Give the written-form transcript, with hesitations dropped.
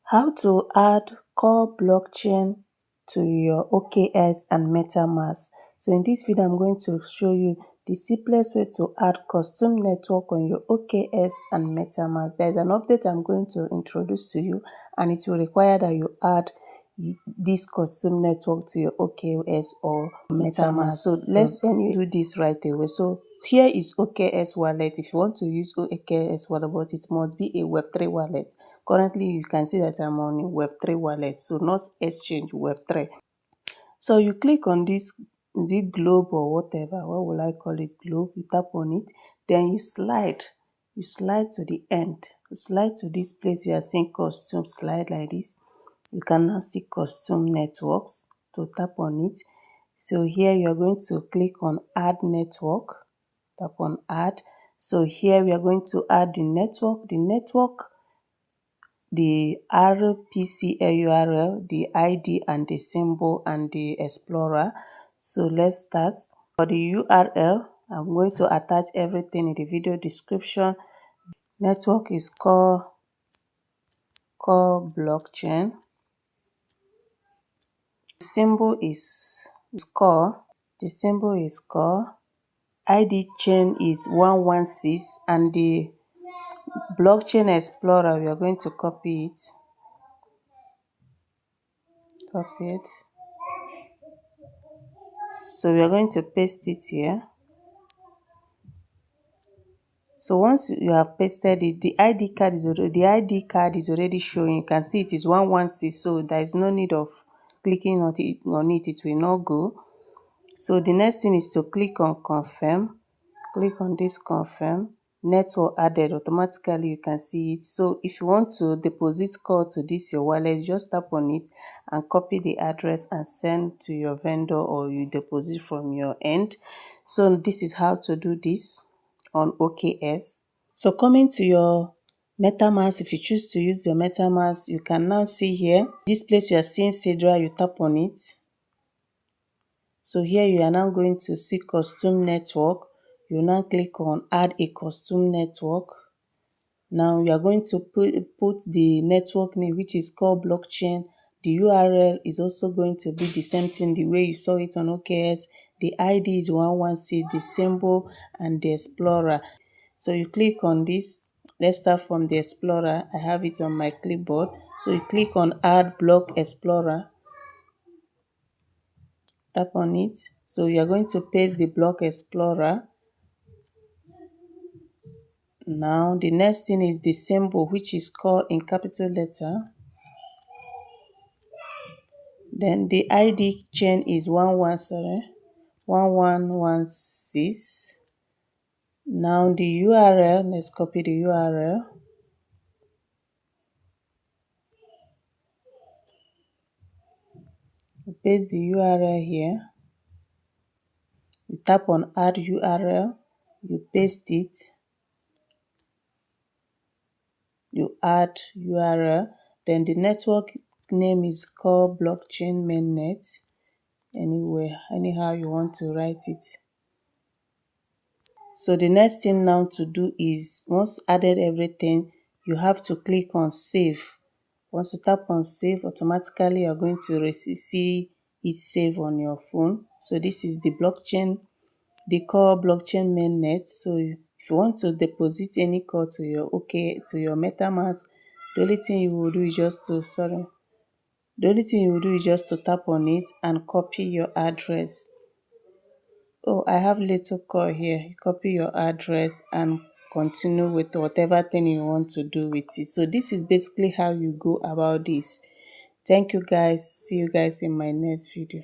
How to add core blockchain to your OKX and MetaMask. So in this video, I'm going to show you the simplest way to add custom network on your OKX and MetaMask. There is an update I'm going to introduce to you, and it will require that you add this custom network to your OKX or MetaMask. So let's do this right away. So here is OKX Wallet. If you want to use OKX Wallet, but it must be a Web3 wallet. Currently, you can see that I'm on a Web3 wallet, so not exchange, Web3. So you click on this, the globe or whatever, what will I call it, globe, you tap on it, then you slide to the end. You slide to this place you are seeing custom, slide like this. You can now see custom networks, to tap on it. So here you are going to click on add network, tap on add. So here we are going to add the network, the RPC URL, the ID and the symbol and the explorer. So let's start. For the URL, I'm going to attach everything in the video description. Network is core blockchain. The symbol is core. The symbol is core. ID chain is 116, and the blockchain explorer, we are going to copy it. So we are going to paste it here. So once you have pasted it, the ID card is already showing. You can see it is 116, so there is no need of clicking on it. It will not go. So the next thing is to click on confirm. Click on this confirm. Network added, automatically you can see it. So if you want to deposit code to this your wallet, just tap on it and copy the address and send to your vendor, or you deposit from your end. So this is how to do this on OKX. So coming to your MetaMask, if you choose to use your MetaMask, you can now see here, this place you are seeing Cedra, you tap on it. So here you are now going to see custom network. You now click on add a custom network. Now you are going to put the network name, which is called blockchain. The URL is also going to be the same thing, the way you saw it on OKX. The ID is 116, the symbol and the explorer. So you click on this. Let's start from the explorer. I have it on my clipboard. So you click on add block explorer. Tap on it. So you are going to paste the block explorer. Now the next thing is the symbol, which is called in capital letter. Then the ID chain is 1116. Now the URL, let's copy the URL. You paste the URL here. You tap on add URL. You paste it. You add URL. Then the network name is called blockchain mainnet. Anyhow you want to write it. So the next thing now to do is, once added everything, you have to click on save. Once you tap on save, automatically you're going to see it save on your phone. So this is the blockchain, the core blockchain mainnet. So if you want to deposit any code to your MetaMask, the only thing you will do is just to tap on it and copy your address. Oh, I have little code here. You copy your address and continue with whatever thing you want to do with it. So this is basically how you go about this. Thank you guys. See you guys in my next video.